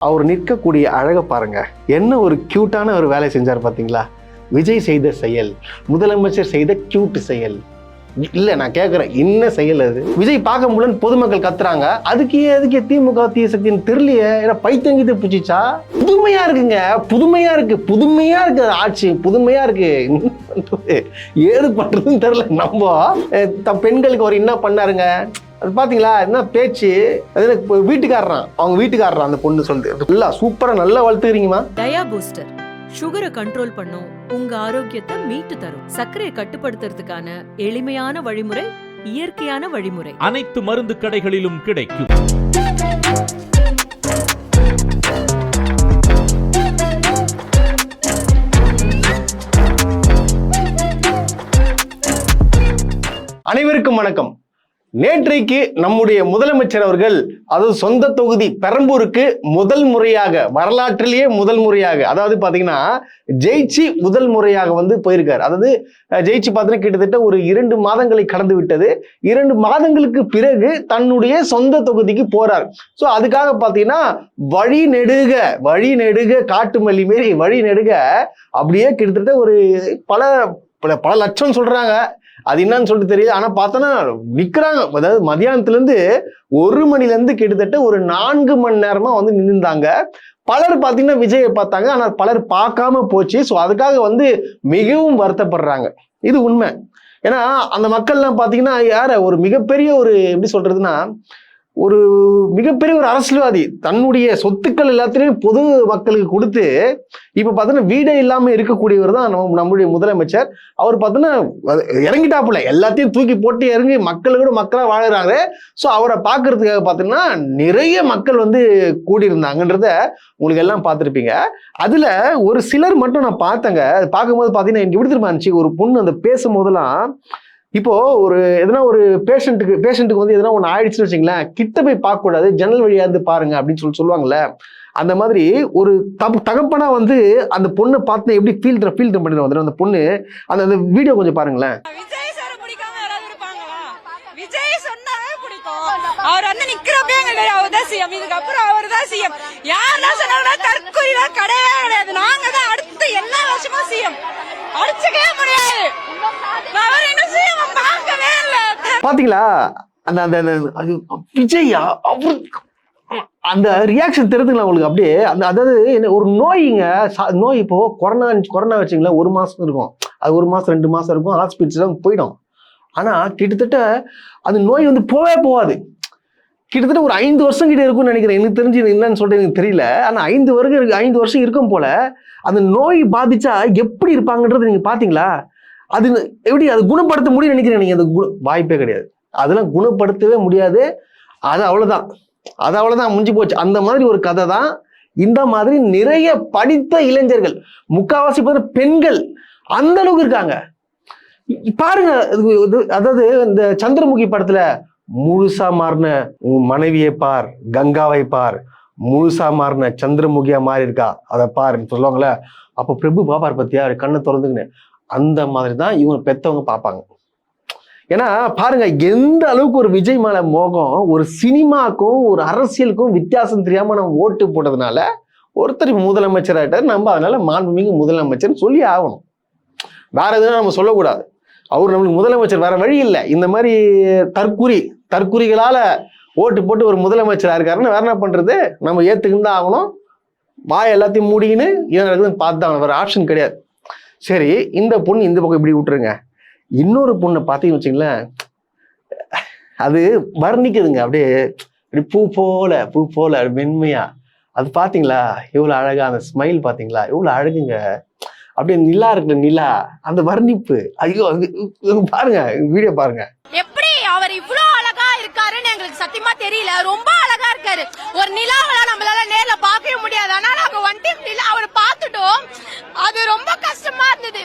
அவர் நிற்கக்கூடிய அழகை பாருங்க. என்ன ஒரு கியூட்டான ஒரு வேலை செஞ்சார் பார்த்தீங்களா? விஜய் செய்த செயல், முதலமைச்சர் செய்த கியூட் செயல். இல்லை, நான் கேட்குறேன், என்ன செயல் அது? விஜய் பார்க்க முடியலன்னு பொதுமக்கள் கத்துறாங்க. அதுக்கு திமுக தீய சக்தின்னு தெரியலையே, ஏன்னா பைத்தங்கிட்டு பிடிச்சிச்சா? புதுமையா இருக்குங்க, புதுமையா இருக்கு ஆட்சி, புதுமையா இருக்கு. ஏது பண்றதுன்னு தெரியல. நம்ம பெண்களுக்கு ஒரு என்ன பண்ணாருங்க அது பாத்தீங்களா? என்ன பேச்சு! அவங்க வீட்டுக்காரறான் அந்த பொண்ணு சொல்லுது. சூப்பரா நல்லா வளர்த்துக்கிறீங்கம்மா. டயா பூஸ்டர் சுகரை கண்ட்ரோல் பண்ணும், உங்க ஆரோக்கியத்தை மீட்டு தரும். சர்க்கரையை கட்டுப்படுத்துறதுக்கான எளிமையான வழிமுறை, இயற்கையான வழிமுறை. அனைத்து மருந்து கடைகளிலும் கிடைக்கும். அனைவருக்கும் வணக்கம். நேற்றைக்கு நம்முடைய முதலமைச்சர் அவர்கள், அதாவது சொந்த தொகுதி பெரம்பூருக்கு முதல் முறையாக, வரலாற்றிலேயே முதல் முறையாக, அதாவது பாத்தீங்கன்னா ஜெயிச்சு முதல் முறையாக போயிருக்காரு. அதாவது ஜெயிச்சு பார்த்தீங்கன்னா கிட்டத்தட்ட ஒரு 2 மாதங்களை கடந்து விட்டது. 2 மாதங்களுக்கு பிறகு தன்னுடைய சொந்த தொகுதிக்கு போறார். ஸோ அதுக்காக பார்த்தீங்கன்னா வழி நெடுக காட்டு மல்லி மாரி வழி நெடுக அப்படியே கிட்டத்தட்ட ஒரு பல லட்சம் சொல்றாங்க. அது என்னன்னு சொல்லிட்டு தெரியல. ஆனா பார்த்தோன்னா நிக்கிறாங்க. அதாவது மதியானத்துல 1 மணில கிட்டத்தட்ட ஒரு 4 மணி நேரமா நின்றுந்தாங்க. பலர் பார்த்தீங்கன்னா விஜயை பார்த்தாங்க, ஆனால் பலர் பார்க்காம போச்சு. ஸோ அதுக்காக மிகவும் வருத்தப்படுறாங்க. இது உண்மை. ஏன்னா அந்த மக்கள்லாம் பார்த்தீங்கன்னா ஒரு மிகப்பெரிய ஒரு எப்படி சொல்றதுன்னா, ஒரு மிகப்பெரிய ஒரு அரசியல்வாதி தன்னுடைய சொத்துக்கள் எல்லாத்திலையும் பொது மக்களுக்கு கொடுத்து இப்ப பார்த்தீங்கன்னா வீடே இல்லாம இருக்கக்கூடியவர் தான் நம்முடைய முதலமைச்சர். அவர் பார்த்தீங்கன்னா இறங்கிட்டாப்புல, எல்லாத்தையும் தூக்கி போட்டு இறங்கி மக்களோட மக்களா வாழுறாங்க. ஸோ அவரை பார்க்கறதுக்காக பார்த்தீங்கன்னா நிறைய மக்கள் கூடியிருந்தாங்கன்றத உங்களுக்கு எல்லாம் பார்த்துருப்பீங்க. அதுல ஒரு சிலர் மட்டும் நான் பார்த்தேங்க. பார்க்கும்போது பார்த்தீங்கன்னா எனக்கு எப்படி திரும்ப இருந்துச்சு, ஒரு பொண்ணு அந்த பேசும்போதெல்லாம், இப்போ எதனா ஒரு பேஷண்ட்டுக்கு எதனா ஒன்று ஆயிடுச்சுன்னு வச்சுங்களேன், கிட்ட போய் பார்க்க கூடாது, ஜன்னல் வழியா பாருங்க அப்படின்னு சொல்லுவாங்கல்ல. அந்த மாதிரி ஒரு தகப்பனா அந்த பொண்ணை பார்த்து எப்படி ஃபீல் பண்ணி அந்த பொண்ணு அந்த வீடியோ கொஞ்சம் பாருங்களேன். விஜய் சார் பிடிக்காம யாராவது இருப்பாங்களா? விஜய் சொன்னாவே பிடிக்கும். அவர் நிக்கிறப்பே எங்களுக்கு அவர் தான் சிஎம், இதுக்கப்புறம் அவர் தான் சிஎம். யாரெல்லாம் சொன்னாங்கன்னா தற்கொலைலாம் கிடையவே கிடையாது. நாங்க தான் அடுத்து எல்லா வருஷமும் சிஎம். அடிச்சுக்கவே முடியாது. அவர் இன்னும் சிஎம் பார்க்கவே இல்லை. பாத்தீங்களா அந்த விஜயா அவர் அந்த ரியாக்ஷன் தெரிஞ்சுங்களா உங்களுக்கு? அப்படியே அதாவது ஒரு நோய் இப்போ கொரோனா வச்சுங்களா, 1 மாசம் இருக்கும், அது 1 மாசம் 2 மாசம் இருக்கும், ஹாஸ்பிட்டல் போயிடும். ஆனா கிட்டத்தட்ட அந்த நோய் போவே போகாது. கிட்டத்தட்ட ஒரு 5 வருஷம் கிட்ட இருக்கும்னு நினைக்கிறேன். எனக்கு தெரிஞ்சு என்னன்னு சொல்லிட்டு எனக்கு தெரியல. ஆனா 5 வருஷம் இருக்கும் போல. அந்த நோய் பாதிச்சா எப்படி இருப்பாங்கன்றது நீங்க பாத்தீங்களா? அது எப்படி அது குணப்படுத்த முடியும்னு நினைக்கிறேன் நீங்க? அந்த வாய்ப்பே கிடையாது. அதெல்லாம் குணப்படுத்தவே முடியாது. அது அவ்வளவுதான் முடிஞ்சு போச்சு. அந்த மாதிரி ஒரு கதை தான். இந்த மாதிரி நிறைய படித்த இளைஞர்கள், முக்காவாசி பெண்கள் அந்த அளவுக்கு இருக்காங்க. பாருங்க, அதாவது இந்த சந்திரமுகி படத்துல முழுசா மாறின மனைவியை பார், கங்காவை பார், முழுசா மாறின சந்திரமுகியா மாறி இருக்கா, அதை பாருன்னு சொல்லுவாங்களே. அப்போ பிரபு பாப்பார் பத்தியா கண்ணை திறந்துக்குன்னு, அந்த மாதிரி தான் இவங்க பெத்தவங்க பார்ப்பாங்க. ஏன்னா பாருங்க, எந்த அளவுக்கு ஒரு விஜய் மேல மோகம், ஒரு சினிமாக்கும் ஒரு அரசியலுக்கும் வித்தியாசம் தெரியாம நம்ம ஓட்டு போட்டதுனால ஒருத்தர் முதலமைச்சர் ஆயிட்டார். நம்ம அதனால மாண்புமிகு முதலமைச்சர் சொல்லி ஆகணும். வேற எதுவும் நம்ம சொல்லக்கூடாது. அவர் நம்மளுக்கு முதலமைச்சர், வேற வழி இல்லை. இந்த மாதிரி தற்குறிகளால ஓட்டு போட்டு ஒரு முதலமைச்சரா இருக்காருன்னு வேற என்ன பண்றது? நம்ம ஏத்துக்கிட்டு தான் ஆகணும். வாய் எல்லாத்தையும் மூடிக்கின்னு இவன் பார்த்து தான், வேற ஆப்ஷன் கிடையாது. சரி, இந்த பொண்ணு இந்த பக்கம் இப்படி விட்டுருங்க. இன்னொரு பொண்ணை பார்த்தீங்கன்னு வச்சுங்களேன், அது வர்ணிக்குதுங்க. அப்படியே பூ போல மென்மையா. அது பாத்தீங்களா எவ்வளவு அழகா? அந்த ஸ்மைல் பாத்தீங்களா எவ்வளவு அழகுங்க? அப்படியே நிலா இருக்குல்ல, நிலா, அந்த வர்ணிப்பு. ஐயோ, பாருங்க, வீடியோ பாருங்க. எப்படி அவர் இவ்வளவு அழகா இருக்காருன்னு எங்களுக்கு சத்தியமா தெரியல. ரொம்ப அழகா இருக்காரு. ஒரு நிலாவெல்லாம் நம்மளால நேர்ல பார்க்கவே முடியாது. ஆனா நாங்க நிலா அவரை பார்த்துட்டோம். அது ரொம்ப கஷ்டமா இருந்தது.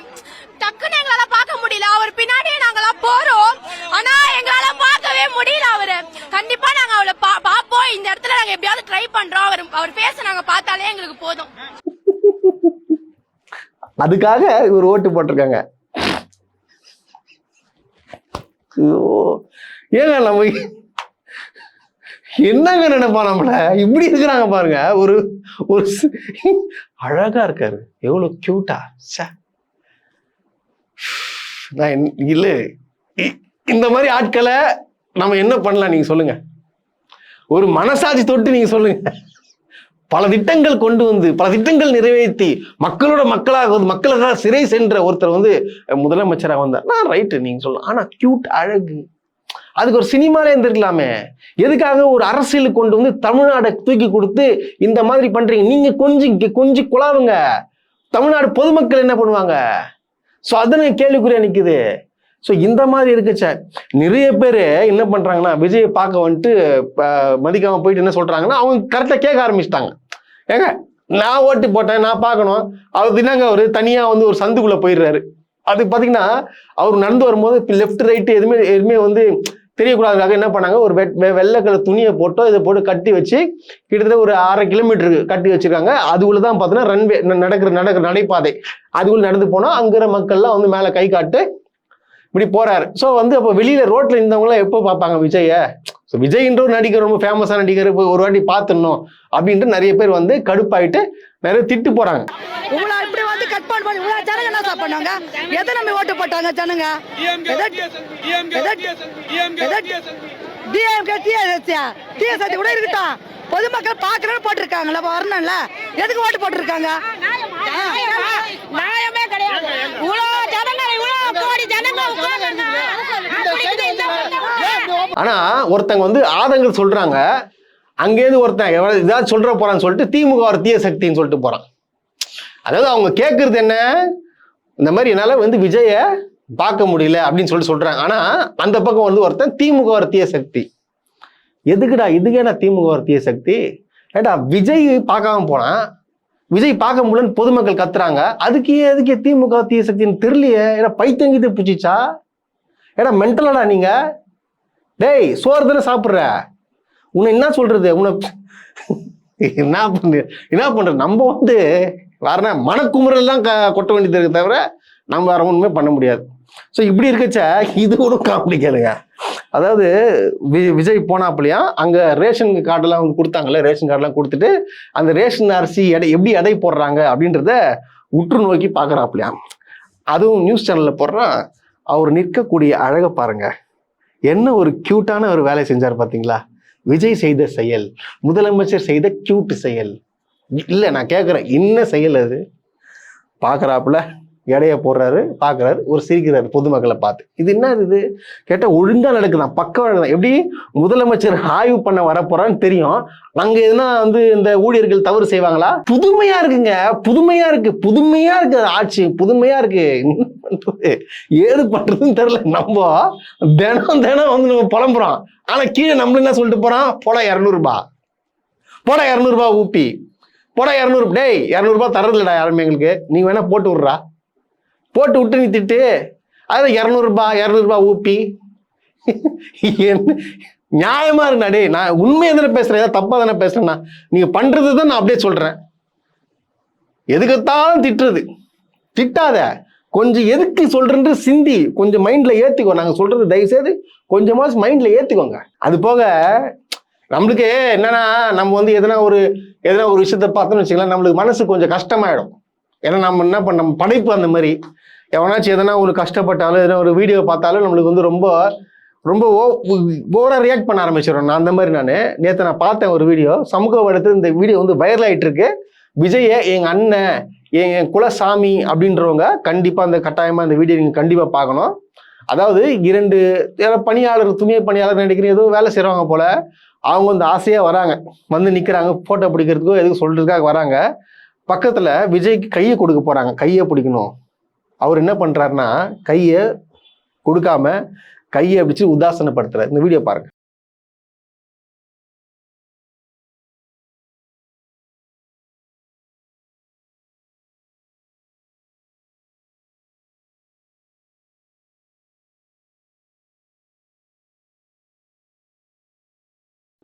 டக்குன்னு எங்களால பார்க்க முடியல. அவர் பின்னாடியே நாங்களாம் போறோம், ஆனா எங்களால பார்க்கவே முடியல அவரை. கண்டிப்பா நாங்க அவளை பார்ப்போம். இந்த இடத்துல நாங்க எப்படியாவது ட்ரை பண்றோம். அவர் பேச நாங்க பார்த்தாலே எங்களுக்கு போதும். அதுக்காக இவர் ஓட்டு போட்டிருக்காங்க. ஏங்க நம்ம என்னங்க நினைப்பா நம்மள இப்படி இருக்கிறாங்க பாருங்க. ஒரு ஒரு அழகா இருக்காரு, எவ்வளவு கியூட்டா. நான் இல்ல இந்த மாதிரி ஆட்களை நம்ம என்ன பண்ணலாம் நீங்க சொல்லுங்க. ஒரு மனசாட்சி தொட்டு நீங்க சொல்லுங்க. பல திட்டங்கள் கொண்டு வந்து பல திட்டங்கள் நிறைவேற்றி மக்களோட மக்களாக வந்து மக்களுக்காக சிறை சென்ற ஒருத்தர் வந்து முதலமைச்சராக வந்தார். நான் ரைட்டு நீங்க சொல்லலாம். ஆனா கியூட் அழகு, அதுக்கு ஒரு சினிமாலே இருந்திருக்கலாமே. எதுக்காக ஒரு அரசியலுக்கு கொண்டு வந்து தமிழ்நாடை தூக்கி கொடுத்து இந்த மாதிரி பண்றீங்க? நீங்க கொஞ்சம் குழாவுங்க. தமிழ்நாடு பொதுமக்கள் என்ன பண்ணுவாங்க? ஸோ அதனை கேள்விக்குறியா நிக்குது. ஸோ இந்த மாதிரி இருக்குச்ச நிறைய பேர் என்ன பண்றாங்கன்னா, விஜயை பார்க்க வந்துட்டு மதிக்காம போயிட்டு என்ன சொல்றாங்கன்னா, அவங்க கரெக்டாக கேட்க ஆரம்பிச்சிட்டாங்க. ஏங்க நான் ஓட்டு போட்டேன், நான் பார்க்கணும். அவர் தினாங்க அவர் தனியா வந்து ஒரு சந்துக்குள்ள போயிடுறாரு. அது பார்த்தீங்கன்னா அவர் நடந்து வரும்போது லெஃப்ட் ரைட்டு எதுவுமே வந்து தெரியக்கூடாதுக்காக என்ன பண்ணாங்க, ஒரு வெள்ளை கலர் துணியை போட்டோ இதை போட்டு கட்டி வச்சு கிட்டத்தட்ட ஒரு 1/2 கிலோமீட்டருக்கு கட்டி வச்சிருக்காங்க. அதுக்குள்ளதான் பார்த்தீங்கன்னா ரன்வே நடக்கிற நடைபாதை. அதுக்குள்ள நடந்து போனா அங்கிற மக்கள்லாம் வந்து மேலே கை காட்டு இப்படி போறாரு. ஸோ வந்து அப்போ வெளியில ரோட்ல இருந்தவங்களாம் எப்போ பார்ப்பாங்க விஜய? ஸோ விஜய்ன்ற ஒரு நடிகர், ரொம்ப ஃபேமஸான நடிகர், ஒரு வாட்டி பார்த்துடணும் அப்படின்ட்டு நிறைய பேர் வந்து கடுப்பாயிட்டு நிறைய திட்டு போறாங்க. இப்படி வந்து கட் பண்ணி ஜனங்க என்ன சாப்பிடுவாங்க? எதை நம்பி ஓட்டு போட்டாங்க ஜனங்க? டிஎஸ்எஸ் கூட இருக்கட்டும், பொதுமக்கள் பாக்குறேன்னு போட்டிருக்காங்கல்ல, வரணும்ல, எதுக்கு ஓட்டு போட்டிருக்காங்க? நியாயமே கிடையாது. ஆனா ஒருத்தங்க வந்து ஆதங்கள் சொல்றாங்க, அங்கேருந்து ஒருத்தன் ஏதாவது சொல்ற போறான்னு சொல்லிட்டு திமுக ஒரு தீய சக்தின்னு சொல்லிட்டு போறான். அதாவது அவங்க கேட்கறது என்ன, இந்த மாதிரி என்னால வந்து விஜய பார்க்க முடியல அப்படின்னு சொல்றாங்க. ஆனா அந்த பக்கம் வந்து ஒருத்தன் திமுக ஒரு தீய சக்தி. எதுக்குடா இதுக்கேடா திமுக ஒரு தீய சக்தி? ஏடா விஜய் பார்க்காம போனா, விஜய் பார்க்க முடியலன்னு பொதுமக்கள் கத்துறாங்க, எதுக்கு திமுக தீய சக்தின்னு தெரியலையே. ஏன்னா பைத்தங்கிட்டு பிடிச்சிச்சா? ஏடா மென்டலடா நீங்க? டேய் சோறு தானே சாப்பிட்ற, உன்னை என்ன சொல்றது? உன்னை என்ன பண்ற? நம்ம வந்து வேற மனக்குமுறல் தான் கொட்ட வேண்டியது இருக்கு தவிர நம்ம வேற ஒண்ணுமே பண்ண முடியாது. ஸோ இப்படி இருக்கச்ச இது ஒரு காமெடி கேளுங்க. அதாவது விஜய் போனாப்புலையா அங்க ரேஷன் கார்டெல்லாம் வந்து கொடுத்தாங்கல்ல, ரேஷன் கார்டெல்லாம் கொடுத்துட்டு அந்த ரேஷன் அரிசி எப்படி எடை போடுறாங்க அப்படின்றத உற்று நோக்கி பார்க்குறாப்புலையா. அதுவும் நியூஸ் சேனல்ல போடுறான். அவர் நிற்கக்கூடிய அழகை பாருங்க, என்ன ஒரு கியூட்டான ஒரு வேலை செஞ்சார் பார்த்தீங்களா? விஜய் செய்த செயல், முதலமைச்சர் செய்த கியூட் செயல். இல்லை நான் கேட்குறேன், என்ன செயல் அது? பார்க்குறாப்புல எடைய போடுறாரு, பார்க்குறாரு, ஒரு சிரிக்கிறாரு பொதுமக்களை பார்த்து. இது என்ன இது கேட்டால் ஒழுங்கா நடக்குதான், பக்கம் நடக்குதான். எப்படி முதலமைச்சர் ஆய்வு பண்ண வரப்போறான்னு தெரியும், அங்கே எதுனா வந்து இந்த ஊழியர்கள் தவறு செய்வாங்களா? புதுமையா இருக்குங்க, புதுமையா இருக்கு ஆட்சி, புதுமையா இருக்கு. என்ன பண்றது, ஏது பண்றதுன்னு தெரியல. நம்ம தினம் வந்து நம்ம புலம்புறோம். ஆனா கீழே நம்மள என்ன சொல்லிட்டு போறான்? போட 200 ரூபாய், போட 200 ரூபாய் ஊப்பி, போட 200. டேய் 200 ரூபாய் தரதுலடா யாருமே எங்களுக்கு, நீங்க வேணா போட்டு விட்றா, போட்டு விட்டு நீ திட்டு. அது 200 ரூபாய் ஊப்பி நியாயமா இருக்குண்ணா? டே நான் உண்மையை தானே பேசுறேன், ஏதாவது தப்பா தானே பேசுறேன்னா? நீங்க பண்றது தான் நான் அப்படியே சொல்றேன். எதுக்குத்தான் திட்டுறது? திட்டாத, கொஞ்சம் எதுக்கு சொல்றேன்னு சிந்தி கொஞ்சம் மைண்ட்ல ஏத்திக்கோ. நாங்க சொல்றது தயவு செய்து கொஞ்சமா மைண்ட்ல ஏத்திக்கோங்க. அது போக நம்மளுக்கு என்னன்னா, நம்ம வந்து எதனா ஒரு விஷயத்த பார்த்தோம்னு வச்சுக்கலாம், நம்மளுக்கு மனசு கொஞ்சம் கஷ்டமாயிடும். ஏன்னா நம்ம என்ன பண்ண, நம்ம படைப்பு அந்த மாதிரி. எவனாச்சும் எதனா ஒரு கஷ்டப்பட்டாலும் எதனா ஒரு வீடியோ பார்த்தாலும் நம்மளுக்கு வந்து ரொம்ப ஓவரா ரியாக்ட் பண்ண ஆரம்பிச்சிடும். நான் அந்த மாதிரி நேற்று நான் பார்த்தேன் ஒரு வீடியோ, சமூக வலைத்தளத்தில் இந்த வீடியோ வந்து வைரல் ஆகிட்டு இருக்கு. விஜயை எங்கள் அண்ணன், என் குலசாமி அப்படின்றவங்க கண்டிப்பாக அந்த கட்டாயமாக இந்த வீடியோ நீங்கள் கண்டிப்பாக பார்க்கணும். அதாவது 2 பணியாளர், துணை பணியாளர் நினைக்கிறேன், ஏதோ வேலை செய்கிறவங்க போல, அவங்க வந்து ஆசையாக வராங்க, வந்து நிற்கிறாங்க, ஃபோட்டோ பிடிக்கிறதுக்கோ எதுவும் சொல்கிறதுக்காக வராங்க. பக்கத்தில் விஜய்க்கு கையை கொடுக்க போகிறாங்க, கையை பிடிக்கணும். அவர் என்ன பண்ணுறாருன்னா, கையை கொடுக்காம கையை பிடிச்சி உதாசனப்படுத்துறாரு. இந்த வீடியோ பாருங்க.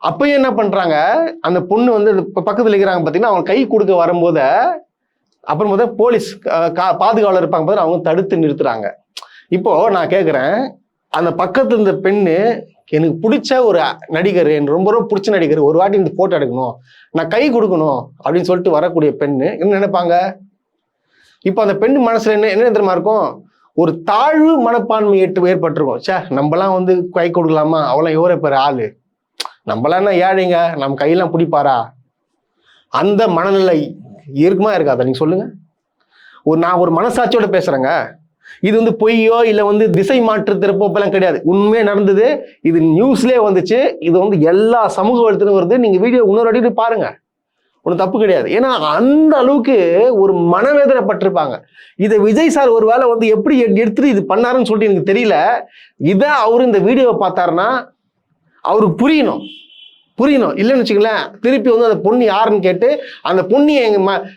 அப்பயும் என்ன பண்றாங்க, அந்த பொண்ணு வந்து பக்கத்துல இருக்கிறாங்க பாத்தீங்கன்னா, அவங்க கை கொடுக்க வரும்போது அப்புறம் முதல் போலீஸ் பாதுகாவலர் இருப்பாங்க பாத்தீங்கன்னா, அவங்க தடுத்து நிறுத்துறாங்க. இப்போ நான் கேட்குறேன், அந்த பக்கத்துல இருந்த பெண்ணு எனக்கு பிடிச்ச ஒரு நடிகர், எனக்கு ரொம்ப ரொம்ப பிடிச்ச நடிகர், ஒரு வாட்டி இந்த போட்டோ எடுக்கணும், நான் கை கொடுக்கணும் அப்படின்னு சொல்லிட்டு வரக்கூடிய பெண்ணு என்ன நினைப்பாங்க? இப்போ அந்த பெண் மனசுல என்ன தெரியுமா இருக்கும்? ஒரு தாழ்வு மனப்பான்மை ஏற்பட்டிருக்கும். சே, நம்மலாம் வந்து கை கொடுக்கலாமா, அவளாம் எவ்வளோ பேர் ஆளு, நம்மளாம் என்ன ஏழைங்க, நம்ம கையெல்லாம் பிடிப்பாரா? அந்த மனநிலை இருக்குமா இருக்காதா? நீங்க சொல்லுங்க. நான் ஒரு மனசாட்சியோட பேசுறேங்க. இது வந்து பொய்யோ இல்லை வந்து திசை மாற்று திருப்பெல்லாம் கிடையாது, உண்மையே நடந்தது. இது நியூஸ்லேயே வந்துச்சு, இது வந்து எல்லா சமூக வலைத்தளத்திலும் வருது. நீங்க வீடியோ இன்னொரு அடிட்டு பாருங்க, ஒன்றும் தப்பு கிடையாது. ஏன்னா அந்த அளவுக்கு ஒரு மனவேதனைப்பட்டிருப்பாங்க. இதை விஜய் சார் ஒரு வேளை வந்து எப்படி எடுத்துட்டு இது பண்ணாருன்னு சொல்லிட்டு எனக்கு தெரியல. இதை அவரு இந்த வீடியோவை பார்த்தாருன்னா அவருக்கு புரியணும். இல்லைன்னு வச்சுங்களேன், திருப்பி வந்து அந்த பொண்ணு யாருன்னு கேட்டு அந்த பொண்ணு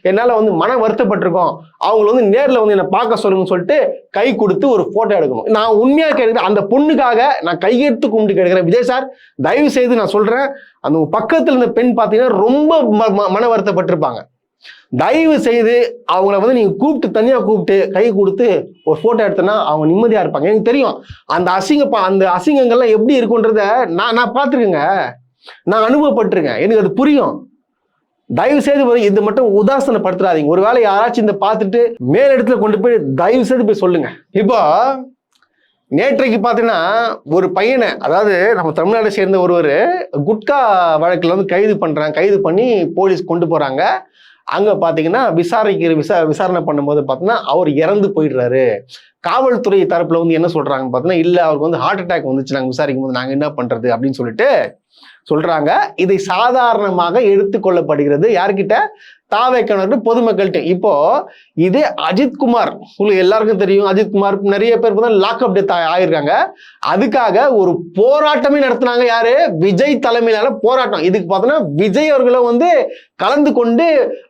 என்னால் வந்து மன வருத்தப்பட்டிருக்கோம், அவங்களை வந்து நேரில் வந்து என்னை பார்க்க சொல்லுங்கன்னு சொல்லிட்டு கை கொடுத்து ஒரு ஃபோட்டோ எடுக்கணும். நான் உண்மையாக கேட்குறேன், அந்த பொண்ணுக்காக நான் கையெடுத்து கும்பிட்டு கேட்குறேன், விஜய் சார் தயவு செய்து நான் சொல்கிறேன், அந்த பக்கத்தில் இருந்த பெண் பார்த்தீங்கன்னா ரொம்ப மன வருத்தப்பட்டிருப்பாங்க. தயவு செய்து அவங்கள வந்து நீங்கள் கூப்பிட்டு தனியாக கூப்பிட்டு கை கொடுத்து ஒரு ஃபோட்டோ எடுத்தோன்னா அவங்க நிம்மதியாக இருப்பாங்க. எனக்கு தெரியும் அந்த அசிங்கங்கள்லாம் எப்படி இருக்குன்றத நான் பார்த்துருக்கேங்க, நான் அனுபவப்பட்டிருக்கேன், எனக்கு அது புரியும். தயவு செய்து இது மட்டும் உதாசனப்படுத்துறாதீங்க. ஒருவேளை யாராச்சும் இந்த பார்த்துட்டு மேலிடத்துல கொண்டு போய் தயவு செய்து போய் சொல்லுங்க. இப்போ நேற்றைக்கு பார்த்தீங்கன்னா ஒரு பையனை, அதாவது நம்ம தமிழ்நாட்டை சேர்ந்த ஒருவர் குட்கா வழக்கில் வந்து கைது பண்ணி போலீஸ் கொண்டு போறாங்க. அங்க பாத்தீங்கன்னா விசாரணை பண்ணும்போது பார்த்தீங்கன்னா அவர் இறந்து போயிடுறாரு. காவல்துறை தரப்புல வந்து என்ன சொல்றாங்கன்னு பார்த்தீங்கன்னா, இல்ல அவருக்கு வந்து ஹார்ட் அட்டாக் வந்துச்சு, நாங்கள் விசாரிக்கும் போது நாங்கள் என்ன பண்றது அப்படின்னு சொல்லிட்டு சொல்றாங்க. இதை சாதாரணமாக எடுத்துக்கொள்ளப்படுகிறது யார்கிட்ட? தாவேக்கனு பொதுமக்கள்கிட்ட. இப்போ இது அஜித்குமார், உங்களுக்கு எல்லாருக்கும் தெரியும், அஜித்குமார் நிறைய பேர் லாக்அப் டெத் ஆயிருக்காங்க. அதுக்காக ஒரு போராட்டமே நடத்தினாங்க. யாரு? விஜய் தலைமையிலான போராட்டம். இதுக்கு பார்த்தோன்னா விஜய் அவர்களும் வந்து கலந்து கொண்டு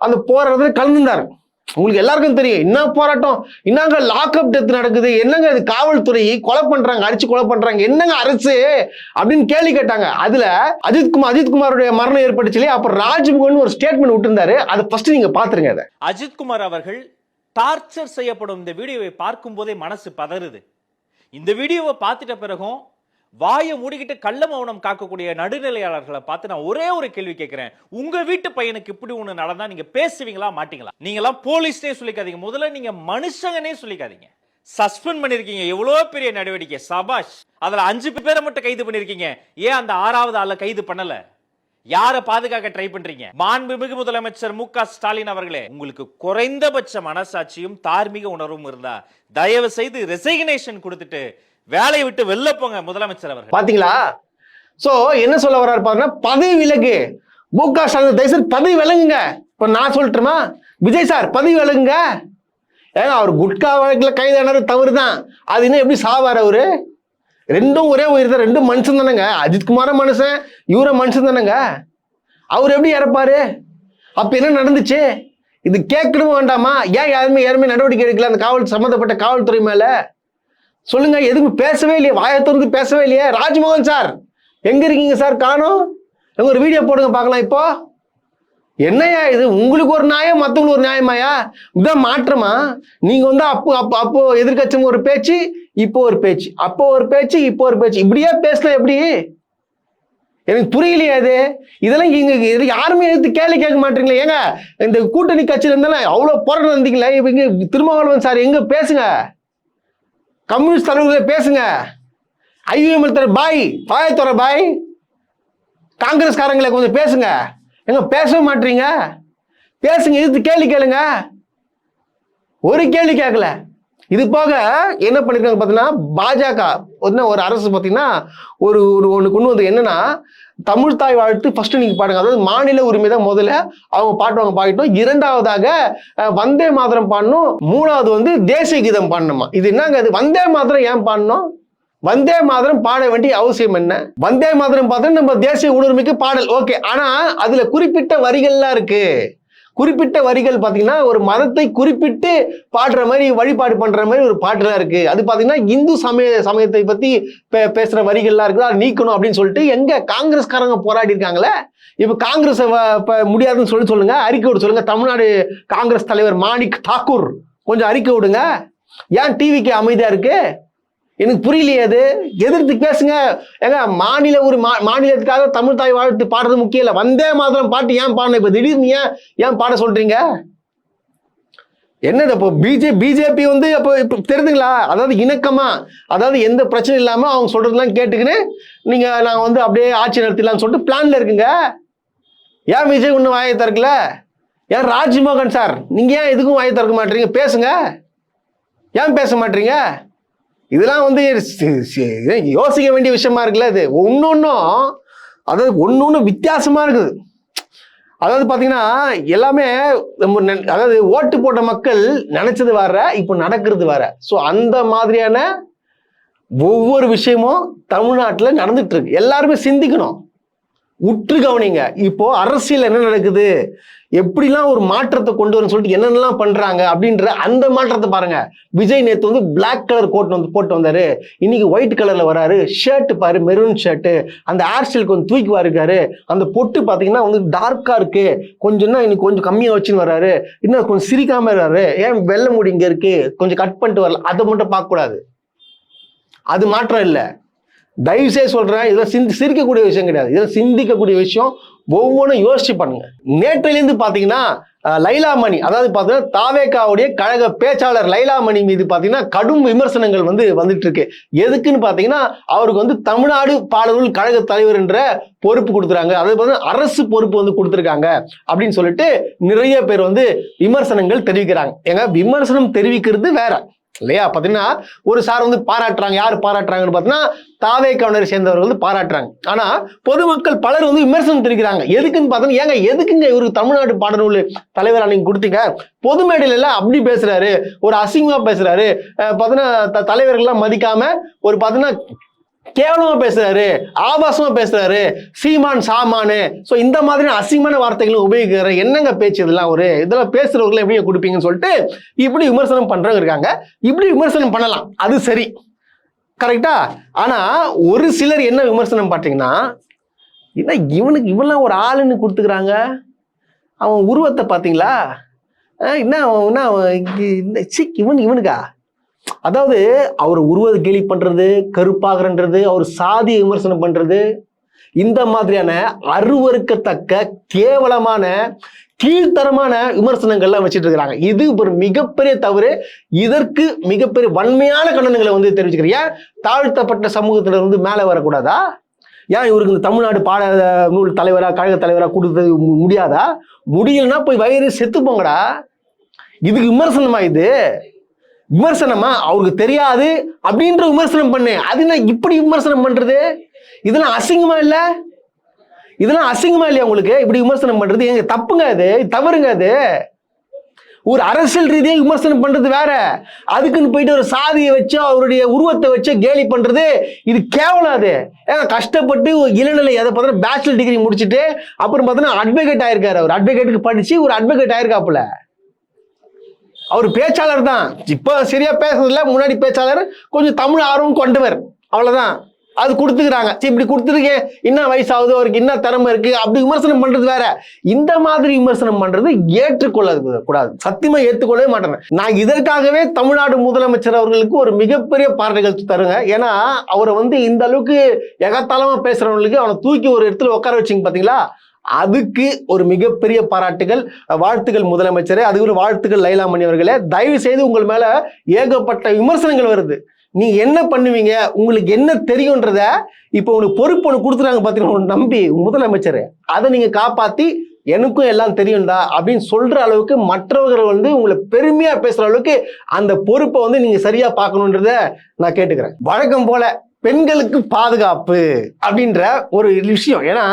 அந்த போராட்டத்தில் கலந்துருந்தார். உங்களுக்கு எல்லாருக்கும் தெரியும் என்ன போராட்டம், என்னங்க லாக்அப் டெத் நடக்குது, என்னங்க இது காவல்துறை கொலை பண்றாங்க, அடிச்சு கொலை பண்றாங்க, என்னங்க அரசு அப்படின்னு கேள்வி கேட்டாங்க. அதுல அஜித்குமாருடைய மரணம் ஏற்பட்டுச்சு இல்லையா, அப்ப ராஜ்முகன் ஒரு ஸ்டேட்மெண்ட் விட்டுருந்தாரு. அதை ஃபர்ஸ்ட் நீங்க பாத்துருங்க. அதை அஜித்குமார் அவர்கள் டார்ச்சர் செய்யப்படும் இந்த வீடியோவை பார்க்கும் போதே மனசு பதறுது. இந்த வீடியோவை பார்த்துட்ட பிறகும் வாயை மூடிக்கிட்டு கள்ள மௌனம் காக்கக்கூடிய நடுநிலையாளர்களை பார்த்து நான் ஒரே ஒரு கேள்வி கேட்கிறேன். உங்க வீட்டு பையனுக்கு இப்படி ஒண்ணு நடந்தா நீங்க பேசுவீங்களா மாட்டீங்களா? நீங்களாம் போலீஸ்னே சொல்லிக்காதீங்க, முதல்ல நீங்க மனுஷங்கனே சொல்லிக்காதீங்க. சஸ்பெண்ட் பண்ணிருக்கீங்க, எவ்வளவு பெரிய நடவடிக்கை, சபாஷ். அதுல 5 பேரை மட்டும் கைது பண்ணிருக்கீங்க, ஏன் அந்த 6வது ஆளை கைது பண்ணல? யாரை பாதுகாக்க ட்ரை பண்றீங்க? மாண்புமிகு முதலமைச்சர் மு.க. ஸ்டாலின் அவர்களே, உங்களுக்கு குறைந்தபட்ச மனசாட்சியும் தார்மீக உணர்வும் இருந்தா தயவு செய்து ரெசிக்னேஷன் கொடுத்துட்டு வேலையை விட்டு வெளில போங்க முதலமைச்சர் அவர்கள். பாத்தீங்களா? சோ என்ன சொல்ல வர்றாரு பாருங்க, பதவி விலகு. மு.க. ஸ்டாலின் தயவு செய்து பதவி விலகுங்க. இப்ப நான் சொல்லட்டுமா, விஜய் சார் பதவி விலகுங்க. ஏன்னா அவர் குட்கா வழக்கில் கைதானது தவறுதான், அது இன்னும் எப்படி சாவார் அவரு? ரெண்டும் ஒரே உயிர் தான், ரெண்டும் மனுஷன் தானேங்க. அஜித்குமார மனுஷன், இவர மனுஷன் தானேங்க. அவர் எப்படி இறப்பாரு? அப்ப என்ன நடந்துச்சு? இது கேட்கணும் வேண்டாமா? ஏன் யாருமே நடவடிக்கை எடுக்கல அந்த சம்பந்தப்பட்ட காவல்துறை மேல? சொல்லுங்க. எதுவும் பேசவே இல்லையே, வாயை திறந்து பேசவே இல்லையே. ராஜ்மோகன் சார் எங்க இருக்கீங்க சார்? காணோம். ஒரு வீடியோ போடுங்க பார்க்கலாம். இப்போ என்னையா இது? உங்களுக்கு ஒரு நியாயம், மற்றவங்களுக்கு ஒரு நியாயமாயா? இதான் மாற்றமா? நீங்க வந்து அப்போ எதிர்கட்சி ஒரு பேச்சு, இப்போ ஒரு பேச்சு, அப்போ ஒரு பேச்சு, இப்போ ஒரு பேச்சு, இப்படியே பேசல எப்படி? எனக்கு புரியலையா இது? இதெல்லாம் இங்க யாருமே எடுத்து கேள்வி கேட்க மாட்டீங்களா? ஏங்க இந்த கூட்டணி கட்சியில இருந்தாலும் அவ்வளவு போராட்டம் இருந்தீங்களா? இவங்க திருமாவளவன் சார் எங்க பேசுங்க, கம்யூனிஸ்ட் தலைவர்களே பேசுங்க, ஐயுஎம்எல் தர பாய், பாயத்தோர பாய், காங்கிரஸ்காரங்களை கொஞ்சம் பேசுங்க. எங்க பேசவே மாட்டீங்க? பேசுங்க, இது கேள்வி கேளுங்க. ஒரு கேள்வி கேட்கல. இது போக என்ன பண்ணிருக்காங்க பார்த்தீங்கன்னா, பாஜக ஒரு அரசு பார்த்தீங்கன்னா ஒன்று கொண்டு வந்து என்னன்னா, தமிழ் தாய் வாழ்த்து ஃபர்ஸ்ட் நீங்க பாடுங்க. அதாவது மாநில உரிமை தான் முதல்ல அவங்க பாடிட்டோம். 2வதாக வந்தே மாதரம் பாடணும், 3வது வந்து தேசிய கீதம் பாடணுமா. இது என்னங்க? அது வந்தே மாதரம் ஏன் பாடணும்? வந்தே மாதரம் பாட வேண்டிய அவசியம் என்ன? வந்தே மாதரம் பார்த்தா நம்ம தேசிய உணர்வுமிக்க பாடல், ஓகே. ஆனா அதுல குறிப்பிட்ட வரிகள்லாம் இருக்கு. குறிப்பிட்ட வரிகள் பாத்தீங்கன்னா ஒரு மதத்தை குறிப்பிட்டு பாடுற மாதிரி, வழிபாடு பண்ற மாதிரி ஒரு பாட்டுலாம் இருக்கு. அது பாத்தீங்கன்னா இந்து சமயத்தை பத்தி பேசுற வரிகள்லாம் இருக்கு, அதை நீக்கணும் அப்படின்னு சொல்லிட்டு எங்க காங்கிரஸ்காரங்க போராடி இருக்காங்களே. இப்ப காங்கிரஸ் முடியாதுன்னு சொல்லுங்க, அறிக்கை விட சொல்லுங்க. தமிழ்நாடு காங்கிரஸ் தலைவர் மாணிக் தாக்கூர் கொஞ்சம் அறிக்கை விடுங்க. ஏன் டிவிக்கு அமைதியா இருக்கு? எனக்கு புரியலையே அது. எதிர்த்து பேசுங்க. ஏங்க மாநில ஒரு மாநிலத்துக்காக தமிழ் தாய் வாழ்த்து பாடுறது முக்கியம் இல்லை. வந்தே மாதரம் பாட்டு ஏன் பாடணும்? இப்போ திடீர்னு ஏன் பாட சொல்றீங்க? என்னது இப்போ பிஜேபி வந்து அப்போ இப்போ தெரிஞ்சுங்களா? அதாவது இணக்கமா, அதாவது எந்த பிரச்சனையும் இல்லாமல் அவங்க சொல்றதெல்லாம் கேட்டுக்கின்னு நாங்கள் வந்து அப்படியே ஆட்சி நடத்திடலாம்னு சொல்லிட்டு பிளான்ல இருக்குங்க. ஏன் விஜய் ஒன்றும் வாயை திறக்கல? ஏன் ராஜ்மோகன் சார் நீங்கள் ஏன் எதுக்கும் வாயை திறக்க மாட்டீங்க? பேசுங்க. ஏன் பேச மாட்டீங்க? இதெல்லாம் வந்து யோசிக்க வேண்டிய விஷயமா இருக்குல்ல. இது ஒன்னொன்னும் அதாவது ஒன்னொன்னு வித்தியாசமா இருக்குது. அதாவது பாத்தீங்கன்னா எல்லாமே அதாவது ஓட்டு போட்ட மக்கள் நினைச்சது வேற, இப்போ நடக்கிறது வேற. ஸோ அந்த மாதிரியான ஒவ்வொரு விஷயமும் தமிழ்நாட்டில் நடந்துட்டு இருக்கு. எல்லாருமே சிந்திக்கணும், உற்று கவனிங்க. இப்போ அரசியல் என்ன நடக்குது, எப்படிலாம் ஒரு மாற்றத்தை கொண்டு வரணும்னு சொல்லிட்டு என்னென்னலாம் பண்றாங்க அப்படின்ற அந்த மாற்றத்தை பாருங்க. விஜய் நேத்து வந்து பிளாக் கலர் கோட் வந்து போட்டு வந்தாரு, இன்னைக்கு ஒயிட் கலர்ல வராரு. ஷர்ட் பாரு, மெரூன் ஷர்ட். அந்த ஹேர் ஸ்டைல் கொஞ்சம் தூக்கி இருக்காரு. அந்த பொட்டு பாத்தீங்கன்னா வந்து டார்க்கா இருக்கு, கொஞ்சம்னா இன்னைக்கு கொஞ்சம் கம்மியா வச்சுன்னு வராரு. இன்னும் கொஞ்சம் சிரிக்காம இருக்காரு. ஏன் வெள்ளை முடி இங்க இருக்கு, கொஞ்சம் கட் பண்ணிட்டு வரல, அதை மட்டும் பார்க்க கூடாது. அது மாற்றம் இல்லை. தயவுசே சொல்றேன், இதெல்லாம் சிரிக்கக்கூடிய விஷயம் கிடையாது, இதெல்லாம் சிந்திக்கக்கூடிய விஷயம். ஒவ்வொன்றும் யோசிச்சு பண்ணுங்க. நேற்றிலிருந்து பாத்தீங்கன்னா லைலாமணி, அதாவது பாத்தீங்கன்னா தாவேகாவுடைய கழக பேச்சாளர் லைலாமணி மீது பாத்தீங்கன்னா கடும் விமர்சனங்கள் வந்து வந்துட்டு இருக்கு. எதுக்குன்னு பாத்தீங்கன்னா அவருக்கு வந்து தமிழ்நாடு பாடல்கள் கழக தலைவர் என்ற பொறுப்பு கொடுத்துறாங்க, அதாவது பார்த்தீங்கன்னா அரசு பொறுப்பு வந்து கொடுத்துருக்காங்க அப்படின்னு சொல்லிட்டு நிறைய பேர் வந்து விமர்சனங்கள் தெரிவிக்கிறாங்க. ஏங்க விமர்சனம் தெரிவிக்கிறது வேற இல்லையா? பாத்தீங்கன்னா ஒரு சார் வந்து பாராட்டுறாங்க. யாரு பாராட்டுறாங்கன்னு பாத்தீங்கன்னா தாவேகாவினரை சேர்ந்தவர்கள் வந்து பாராட்டுறாங்க. ஆனா பொதுமக்கள் பலர் வந்து விமர்சனம் தெரிவிக்கிறாங்க. எதுக்குன்னு பாத்தீங்கன்னா, ஏங்க எதுக்குங்க இவருக்கு தமிழ்நாடு பாடநூல் தலைவரா நீங்க கொடுத்தீங்க? பொது மேடையில எல்லாம் அப்படி பேசுறாரு, ஒரு அசிங்கமா பேசுறாரு, பாத்தீங்கன்னா தலைவர்கள்லாம் மதிக்காம ஒரு பாத்தீங்கன்னா கேவலமா பேசுறாரு, ஆபாசமா பேசுறாரு, சீமான் சாமானு. ஸோ இந்த மாதிரி அசிங்கமான வார்த்தைகளும் உபயோகிக்கிற என்னங்க பேச்சு இதெல்லாம்? இதெல்லாம் பேசுறவர்கள் எப்படி கொடுப்பீங்கன்னு சொல்லிட்டு இப்படி விமர்சனம் பண்றவங்க இருக்காங்க. இப்படி விமர்சனம் பண்ணலாம், அது சரி, கரெக்டா? ஆனா ஒரு சிலர் என்ன விமர்சனம் பார்த்தீங்கன்னா, என்ன இவெல்லாம் ஒரு ஆளுன்னு கொடுத்துக்கிறாங்க, அவன் உருவத்தை பார்த்தீங்களா, இவனுக்கா? அதாவது அவர் உருவத்தை கேலி பண்றது, கருப்பாகிறன்றது, அவர் சாதியை விமர்சனம் பண்றது, இந்த மாதிரியான அருவருக்கத்தக்க கேவலமான கீழ்த்தரமான விமர்சனங்கள்லாம் வச்சுட்டு இருக்கிறாங்க. இது ஒரு மிகப்பெரிய தவறு. இதற்கு மிகப்பெரிய வன்மையான கண்டனங்களை வந்து தெரிவிச்சுக்கிறீங்க. தாழ்த்தப்பட்ட சமூகத்தினர் வந்து மேலே வரக்கூடாதா? ஏன் இவருக்கு இந்த தமிழ்நாடு பாட நூல் தலைவரா கழக தலைவரா கொடுத்தது முடியாதா? முடியலன்னா போய் வயிறு செத்து போங்கடா. இதுக்கு விமர்சனமா? இது விமர்சனமா? அவருக்கு தெரியாது அப்படின்ற விமர்சனம் பண்ணு. அது என்ன இப்படி விமர்சனம் பண்றது? இதெல்லாம் அசிங்கமா இல்ல? இதெல்லாம் அசிங்கமா இல்லையா உங்களுக்கு இப்படி விமர்சனம் பண்றது? எங்க தப்புங்க, அது தவறுங்க. அது ஒரு அரசியல் ரீதியாக விமர்சனம் பண்றது வேற, அதுக்குன்னு போயிட்டு ஒரு சாதியை வச்சு அவருடைய உருவத்தை வச்சு கேலி பண்றது இது கேவலம். அது ஏன்னா கஷ்டப்பட்டு ஒரு இளநிலை அதை பார்த்தீங்கன்னா பேச்சுலர் டிகிரி முடிச்சுட்டு அப்புறம் பார்த்தீங்கன்னா அட்வொகேட் ஆயிருக்காரு. அவர் அட்வொகேட்டுக்கு படிச்சு ஒரு அட்வொகேட் ஆயிருக்காப்புல. அவர் பேச்சாளர் தான், இப்போ சரியா பேசுறதுல. முன்னாடி பேச்சாளர் கொஞ்சம் தமிழ் ஆர்வம் கொண்டவர், அவ்வளவுதான். அது கொடுத்துக்கிறாங்க. இப்படி கொடுத்துருக்கேன், என்ன வயசாகுது, அவருக்கு என்ன திறமை இருக்கு, அப்படி விமர்சனம் பண்றது வேற. இந்த மாதிரி விமர்சனம் பண்றது ஏற்றுக்கொள்ள கூடாது, சத்தியமா ஏற்றுக்கொள்ளவே மாட்டேன். நான் இதற்காகவே தமிழ்நாடு முதலமைச்சர் அவர்களுக்கு ஒரு மிகப்பெரிய பாராட்டுகள் தருங்க. ஏன்னா அவரை வந்து இந்த அளவுக்கு எகத்தாளமா பேசுறவங்களுக்கு அவனை தூக்கி ஒரு இடத்துல உட்கார வச்சிங்க பாத்தீங்களா, அதுக்கு ஒரு மிகப்பெரிய பாராட்டுகள், வாழ்த்துக்கள் முதலமைச்சரே. அதுக்கு ஒரு வாழ்த்துக்கள் லைலாமணி அவர்களே. தயவு செய்து உங்கள் மேல ஏகப்பட்ட விமர்சனங்கள் வருது, நீங்க என்ன பண்ணுவீங்க, உங்களுக்கு என்ன தெரியும்ன்றத இப்போ உங்களுக்கு பொறுப்பு ஒன்று கொடுத்துறாங்க பார்த்தீங்கன்னா நம்பி முதலமைச்சர், அதை நீங்க காப்பாத்தி எனக்கும் எல்லாம் தெரியும்டா அப்படின்னு சொல்ற அளவுக்கு மற்றவர்கள் வந்து உங்களை பெருமையா பேசுற அளவுக்கு அந்த பொறுப்பை வந்து நீங்க சரியா பார்க்கணுன்றத நான் கேட்டுக்கிறேன். வழக்கம் போல பெண்களுக்கு பாதுகாப்பு அப்படின்ற ஒரு விஷயம், ஏன்னா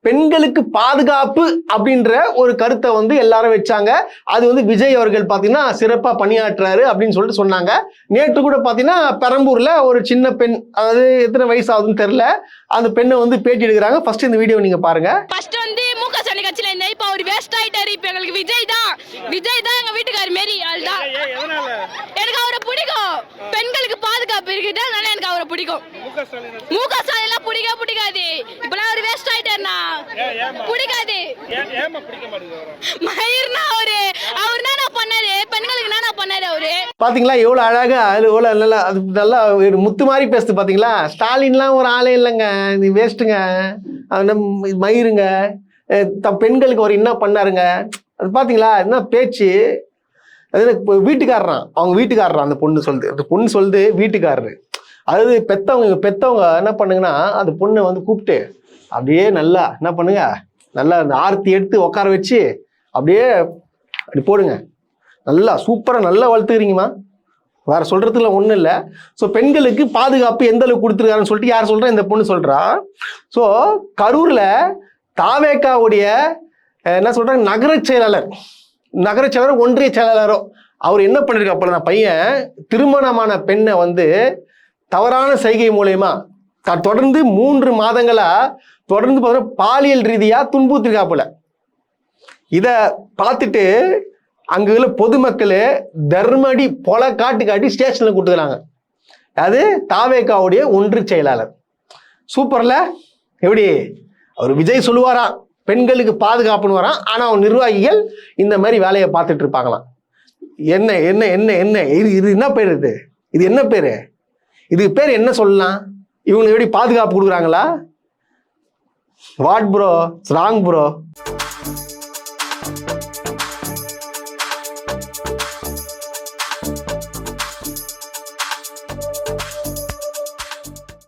பெண்களுக்கு பாதுகாப்பு அப்படின்ற ஒரு கருத்தை வந்து எல்லாரும் வச்சாங்க. அது வந்து விஜய் அவர்கள் பார்த்தீங்கன்னா சிறப்பா பணியாற்றுறாரு அப்படின்னு சொல்லிட்டு சொன்னாங்க. நேற்று கூட பார்த்தீங்கன்னா பெரம்பூர்ல ஒரு சின்ன பெண், அதாவது எத்தனை வயசு ஆகுதுன்னு தெரியல, அந்த பெண்ணை வந்து பேட்டி எடுக்கிறாங்க. ஃபர்ஸ்ட் இந்த வீடியோ நீங்க பாருங்க. ஃபர்ஸ்ட் வந்து முக சனி கட்சியில இருந்தே இப்ப அவர் வேஸ்ட் ஆயிட்டாரு. இப்ப எங்களுக்கு விஜய் தான் எங்க வீட்டுக்கார மாரி ஆள் தான். எனக்கு அவரை பிடிக்கும், பெண்களுக்கு பாதுகாப்பு இருக்குதா, அதனால எனக்கு அவரை பிடிக்கும். முக ஸ்டாலின் எல்லாம் பிடிக்காது. இப்பெல்லாம் அவர் வேஸ்ட் ஆயிட்டாருனா பிடிக்காது. மயிர்னா அவரு என்ன பண்ணாரு, பெண்களுக்கு என்ன பண்ணாரு அவரு? பாத்தீங்களா எவ்வளவு அழகா அது எவ்வளவு நல்லா அது நல்லா ஒரு முத்து மாதிரி பேசுது பாத்தீங்களா. ஸ்டாலின்லாம் ஒரு ஆளே இல்லைங்க, இது வேஸ்ட்டுங்க, மயிருங்க, பெண்களுக்கு ஒரு என்ன பண்ணாருங்க. அது பாத்தீங்களா என்ன பேச்சு. அது வீட்டுக்காரரான், அவங்க வீட்டுக்காரரான் அந்த பொண்ணு சொல்லுது. அந்த பொண்ணு சொல்லுது வீட்டுக்காரரு. அதாவது பெத்தவங்க என்ன பண்ணுங்கன்னா அந்த பொண்ணை வந்து கூப்பிட்டு அப்படியே நல்லா என்ன பண்ணுங்க, நல்லா அந்த ஆர்த்தி எடுத்து உட்கார வச்சு அப்படியே அப்படி போடுங்க, நல்லா சூப்பராக நல்லா வளர்த்துக்கிறீங்கம்மா, வேற சொல்றதுல ஒன்றும் இல்லை. ஸோ பெண்களுக்கு பாதுகாப்பு எந்த அளவுக்கு கொடுத்துருக்காருன்னு சொல்லிட்டு யார் சொல்றா, இந்த பொண்ணு சொல்றா. ஸோ கரூர்ல தாவேக்காவுடைய என்ன சொல்றாங்க நகர செயலாளர் ஒன்றிய செயலாளரோ அவர் என்ன பண்ணிருக்க அப்ப நான் பையன் திருமணமான பெண்ணை வந்து தவறான செய்கை மூலயமா தொடர்ந்து 3 மாதங்களா தொடர்ந்து பாலியல் ரீதியா துன்புறுத்திருக்காப்புல. இத பார்த்துட்டு அங்குள்ள பொதுமக்கள் தர்மடி காட்டி ஸ்டேஷன்ல கூட்டுக்கிறாங்க. அது தாவேக்காவுடைய ஒன்று செயலாளர். சூப்பர்ல. எப்படி அவர் விஜய் சொல்லுவாராம் பெண்களுக்கு பாதுகாப்புன்னு வரான், ஆனா அவன் நிர்வாகிகள் இந்த மாதிரி வேலையை பார்த்துட்டு இருப்பாங்களாம். என்ன என்ன என்ன என்ன இது என்ன பேர், இது என்ன பேரு, இதுக்கு பேர் என்ன சொல்லலாம். இவங்க எப்படி பாதுகாப்பு கொடுக்குறாங்களா? What bro, wrong bro.